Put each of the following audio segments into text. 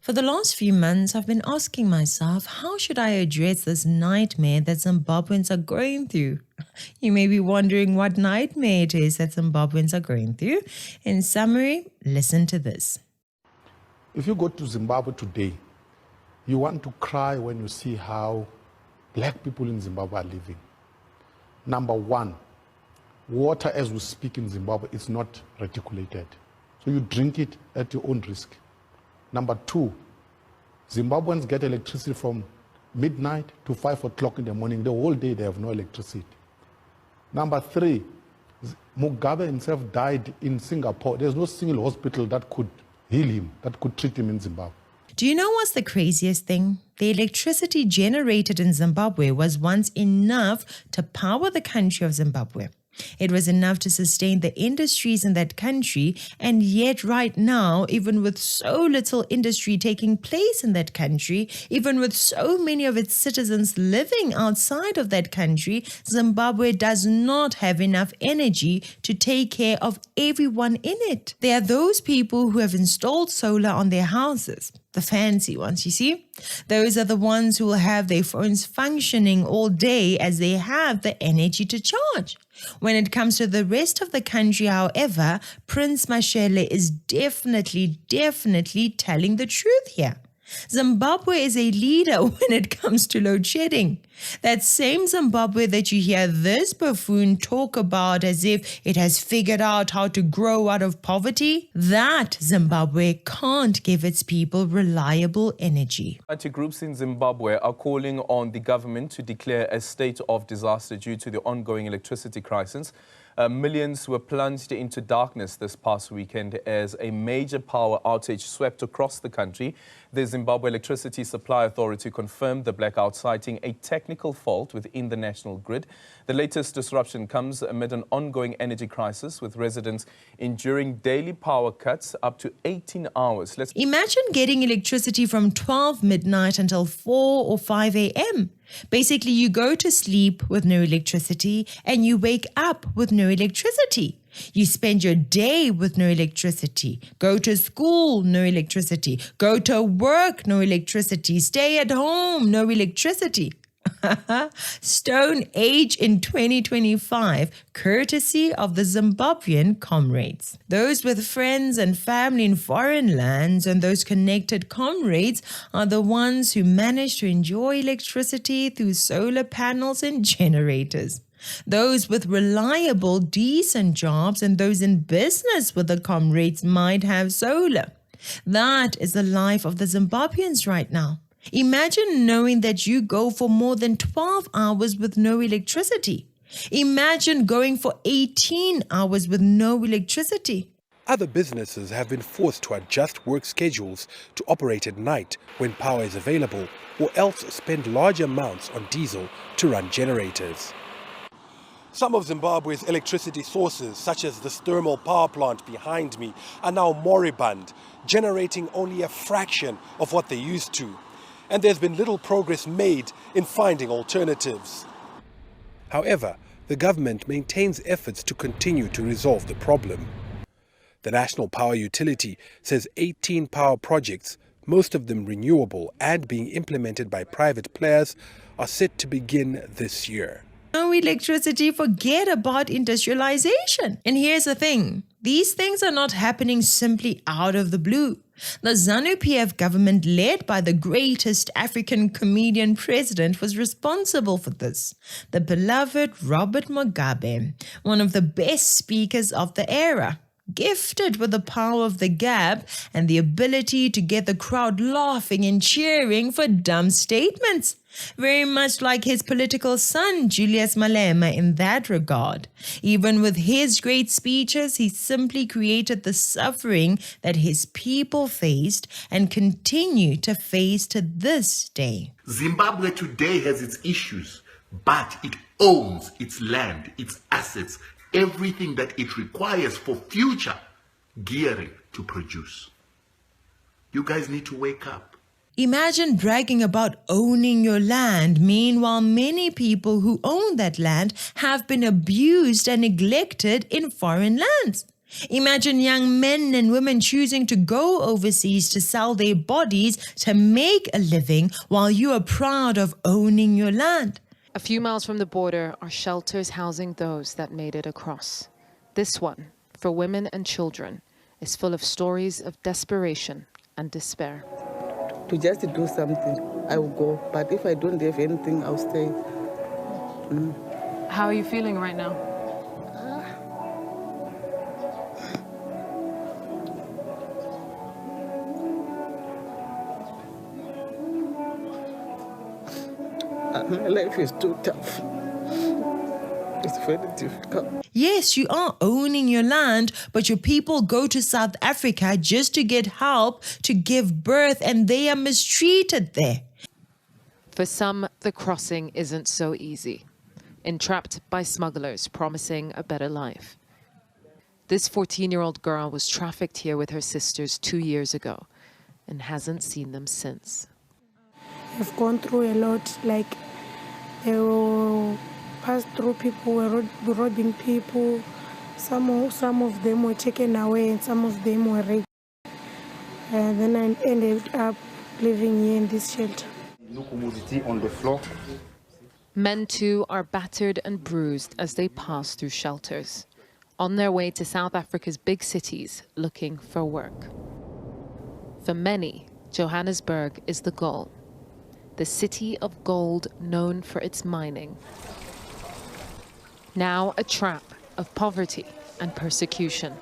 For the last few months, I've been asking myself, how should I address this nightmare that Zimbabweans are going through? You may be wondering what nightmare it is that Zimbabweans are going through. In summary, listen to this. If you go to Zimbabwe today, you want to cry when you see how black people in Zimbabwe are living. Number one, water as we speak in Zimbabwe is not reticulated. So you drink it at your own risk. Number two, Zimbabweans get electricity from midnight to 5 o'clock in the morning. The whole day they have no electricity. Number three, Mugabe himself died in Singapore. There's no single hospital that could heal him, that could treat him in Zimbabwe. Do you know what's the craziest thing? The electricity generated in Zimbabwe was once enough to power the country of Zimbabwe. It was enough to sustain the industries in that country, and yet right now, even with so little industry taking place in that country, even with so many of its citizens living outside of that country, Zimbabwe does not have enough energy to take care of everyone in it. There are those people who have installed solar on their houses. The fancy ones, you see? Those are the ones who will have their phones functioning all day as they have the energy to charge. When it comes to the rest of the country, however, Prince Mashele is definitely telling the truth here. Zimbabwe is a leader when it comes to load shedding. That same Zimbabwe that you hear this buffoon talk about as if it has figured out how to grow out of poverty, that Zimbabwe can't give its people reliable energy. Groups in Zimbabwe are calling on the government to declare a state of disaster due to the ongoing electricity crisis. Millions were plunged into darkness this past weekend as a major power outage swept across the country. The Zimbabwe Electricity Supply Authority confirmed the blackout, citing a technical fault within the national grid. The latest disruption comes amid an ongoing energy crisis, with residents enduring daily power cuts up to 18 hours. Imagine getting electricity from 12 midnight until 4 or 5 a.m. Basically, you go to sleep with no electricity and you wake up with no electricity. You spend your day with no electricity, go to school, no electricity, go to work, no electricity, stay at home, no electricity. Stone Age in 2025, courtesy of the Zimbabwean comrades. Those with friends and family in foreign lands and those connected comrades are the ones who manage to enjoy electricity through solar panels and generators. Those with reliable, decent jobs and those in business with the comrades might have solar. That is the life of the Zimbabweans right now. Imagine knowing that you go for more than 12 hours with no electricity. Imagine going for 18 hours with no electricity. Other businesses have been forced to adjust work schedules to operate at night when power is available, or else spend large amounts on diesel to run generators. Some of Zimbabwe's electricity sources, such as this thermal power plant behind me, are now moribund, generating only a fraction of what they used to. And there's been little progress made in finding alternatives. However, the government maintains efforts to continue to resolve the problem. The National Power Utility says 18 power projects, most of them renewable and being implemented by private players, are set to begin this year. No electricity, forget about industrialization. And here's the thing, these things are not happening simply out of the blue. The ZANU-PF government, led by the greatest African comedian president, was responsible for this. The beloved Robert Mugabe, one of the best speakers of the era, gifted with the power of the gab and the ability to get the crowd laughing and cheering for dumb statements. Very much like his political son, Julius Malema, in that regard. Even with his great speeches, he simply created the suffering that his people faced and continue to face to this day. Zimbabwe today has its issues, but it owns its land, its assets, everything that it requires for future gearing to produce. You guys need to wake up. Imagine bragging about owning your land. Meanwhile, many people who own that land have been abused and neglected in foreign lands. Imagine young men and women choosing to go overseas to sell their bodies to make a living while you are proud of owning your land. A few miles from the border are shelters housing those that made it across. This one, for women and children, is full of stories of desperation and despair. To just do something, I will go. But if I don't have anything, I'll stay. How are you feeling right now? My life is too tough. It's very difficult. Yes, you are owning your land, but your people go to South Africa just to get help to give birth, and they are mistreated there. For some, the crossing isn't so easy. Entrapped by smugglers promising a better life. This 14-year-old girl was trafficked here with her sisters 2 years ago and hasn't seen them since. I've gone through a lot, like they will pass through people, were robbing people. Some of them were taken away and some of them were raped. And then I ended up living here in this shelter. On the floor. Men too are battered and bruised as they pass through shelters, on their way to South Africa's big cities looking for work. For many, Johannesburg is the goal. The city of gold known for its mining. Now a trap of poverty and persecution.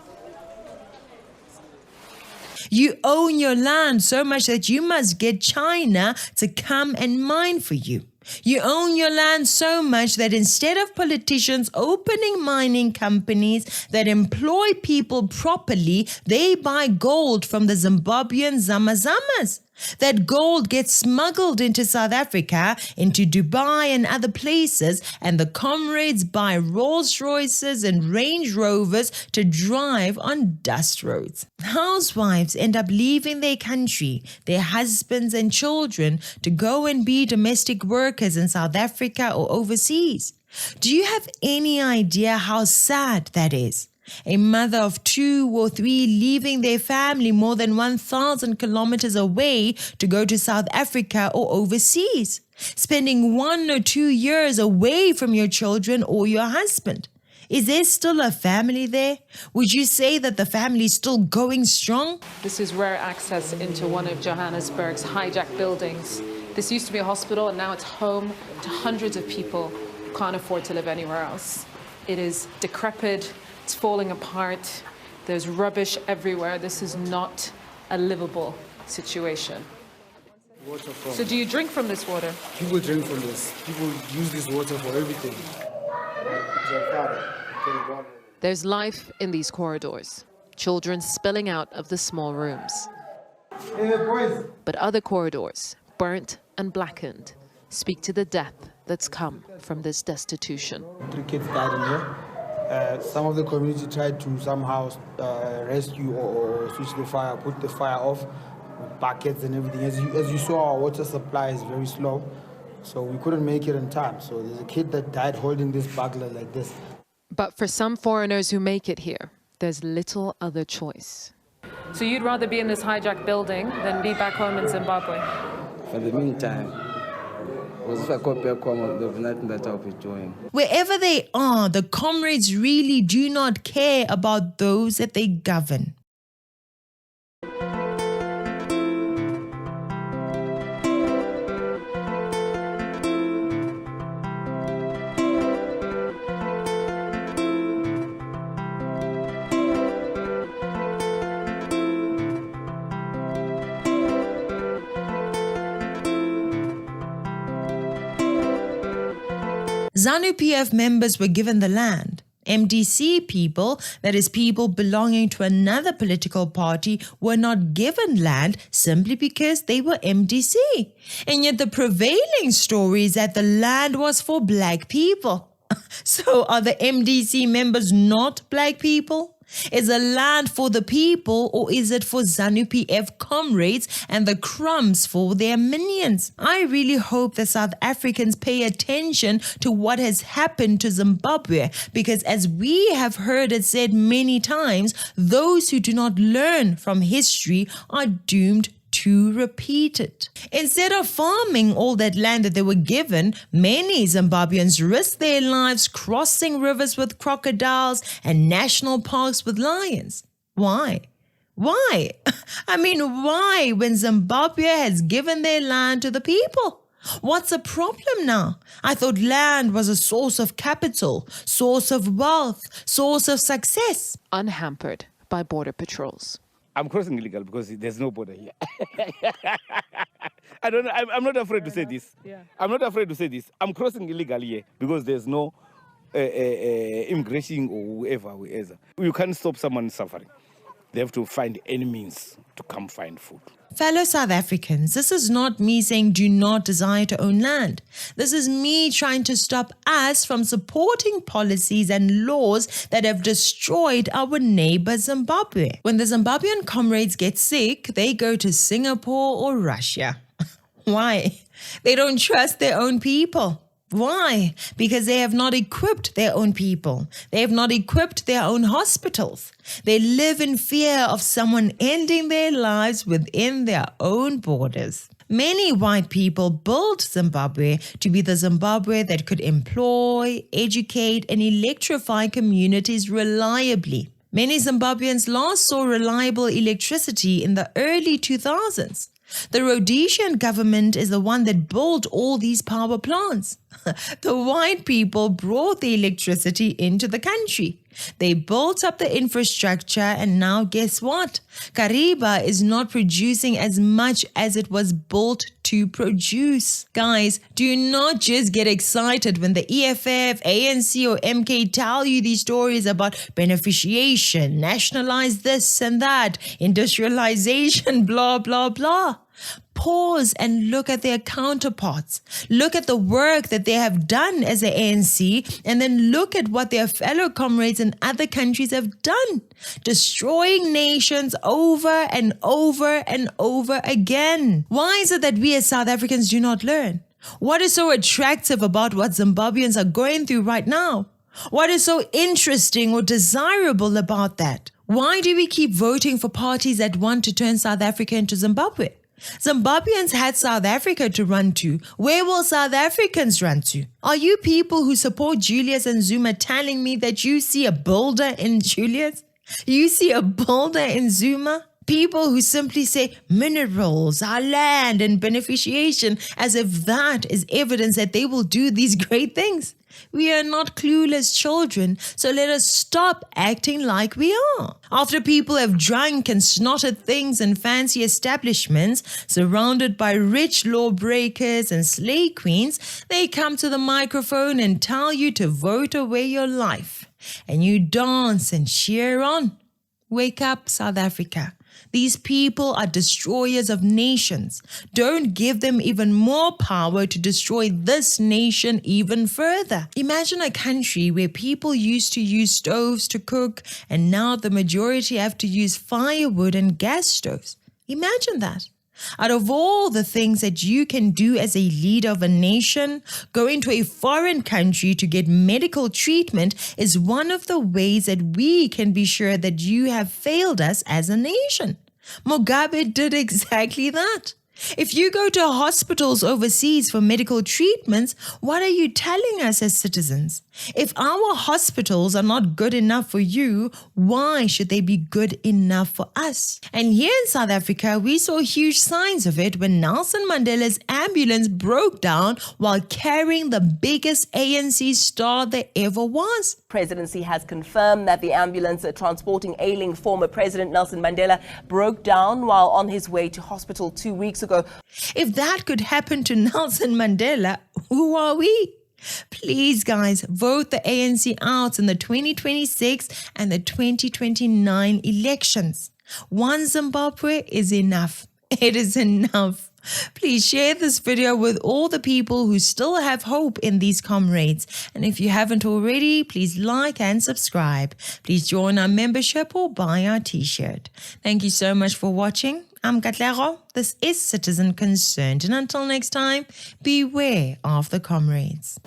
You own your land so much that you must get China to come and mine for you. You own your land so much that instead of politicians opening mining companies that employ people properly, they buy gold from the Zimbabwean Zamazamas. That gold gets smuggled into South Africa, into Dubai and other places, and the comrades buy Rolls Royces and Range Rovers to drive on dust roads. Housewives end up leaving their country, their husbands and children, to go and be domestic workers in South Africa or overseas. Do you have any idea how sad that is? A mother of 2 or 3 leaving their family more than 1,000 kilometers away to go to South Africa or overseas, spending 1 or 2 years away from your children or your husband. Is there still a family there? Would you say that the family is still going strong? This is rare access into one of Johannesburg's hijacked buildings. This used to be a hospital and now it's home to hundreds of people who can't afford to live anywhere else. It is decrepit. It's falling apart. There's rubbish everywhere. This is not a livable situation. So do you drink from this water? People drink from this. People use this water for everything. There's life in these corridors. Children spilling out of the small rooms. Hey, boys. But other corridors, burnt and blackened, speak to the death that's come from this destitution. 3 kids died in here. Some of the community tried to somehow rescue or switch the fire, put the fire off with buckets and everything. As you saw, our water supply is very slow, so we couldn't make it in time. So there's a kid that died holding this buckler like this. But for some foreigners who make it here, there's little other choice. So you'd rather be in this hijacked building than be back home in Zimbabwe? For the meantime, because if I go back home, there'll be nothing that I'll be doing. Wherever they are, the comrades really do not care about those that they govern. ZANU-PF members were given the land. MDC people, that is people belonging to another political party, were not given land simply because they were MDC. And yet the prevailing story is that the land was for black people. So are the MDC members not black people? Is the land for the people, or is it for ZANU-PF comrades and the crumbs for their minions? I really hope that South Africans pay attention to what has happened to Zimbabwe, because as we have heard it said many times, those who do not learn from history are doomed to repeat it. Instead of farming all that land that they were given, many Zimbabweans risked their lives crossing rivers with crocodiles and national parks with lions. Why? Why? I mean, why when Zimbabwe has given their land to the people? What's the problem now? I thought land was a source of capital, source of wealth, source of success. Unhampered by border patrols. I'm crossing illegal because there's no border here. I don't know. I'm not afraid to say this. Yeah. I'm not afraid to say this. I'm crossing illegal here because there's no immigration or whoever. You can't stop someone suffering. They have to find any means to come find food. Fellow South Africans, this is not me saying do not desire to own land. This is me trying to stop us from supporting policies and laws that have destroyed our neighbor Zimbabwe. When the Zimbabwean comrades get sick, they go to Singapore or Russia. Why? They don't trust their own people. Why? Because they have not equipped their own people. They have not equipped their own hospitals. They live in fear of someone ending their lives within their own borders. Many white people built Zimbabwe to be the Zimbabwe that could employ, educate, and electrify communities reliably. Many Zimbabweans last saw reliable electricity in the early 2000s. The Rhodesian government is the one that built all these power plants. The white people brought the electricity into the country. They built up the infrastructure, and now guess what? Kariba is not producing as much as it was built to produce. Guys, do not just get excited when the EFF, ANC or MK tell you these stories about beneficiation, nationalize this and that, industrialization, blah, blah, blah. Pause and look at their counterparts. Look at the work that they have done as the ANC, and then look at what their fellow comrades in other countries have done, destroying nations over and over and over again. Why is it that we as South Africans do not learn? What is so attractive about what Zimbabweans are going through right now? What is so interesting or desirable about that? Why do we keep voting for parties that want to turn South Africa into Zimbabwe? Zimbabweans had South Africa to run to. Where will South Africans run to? Are you people who support Julius and Zuma telling me that you see a builder in Julius? You see a builder in Zuma? People who simply say minerals, our land, and beneficiation as if that is evidence that they will do these great things. We are not clueless children, so let us stop acting like we are. After people have drunk and snotted things in fancy establishments, surrounded by rich lawbreakers and slay queens, they come to the microphone and tell you to vote away your life. And you dance and cheer on. Wake up, South Africa. These people are destroyers of nations. Don't give them even more power to destroy this nation even further. Imagine a country where people used to use stoves to cook, and now the majority have to use firewood and gas stoves. Imagine that. Out of all the things that you can do as a leader of a nation, going to a foreign country to get medical treatment is one of the ways that we can be sure that you have failed us as a nation. Mugabe did exactly that. If you go to hospitals overseas for medical treatments, what are you telling us as citizens? If our hospitals are not good enough for you, why should they be good enough for us? And here in South Africa, we saw huge signs of it when Nelson Mandela's ambulance broke down while carrying the biggest ANC star there ever was. Presidency has confirmed that the ambulance transporting ailing former President Nelson Mandela broke down while on his way to hospital 2 weeks ago. If that could happen to Nelson Mandela, who are we? Please, guys, vote the ANC out in the 2026 and the 2029 elections. One Zimbabwe is enough. It is enough. Please share this video with all the people who still have hope in these comrades. And if you haven't already, please like and subscribe. Please join our membership or buy our t-shirt. Thank you so much for watching. I'm Katlego. This is Citizen Concerned. And until next time, beware of the comrades.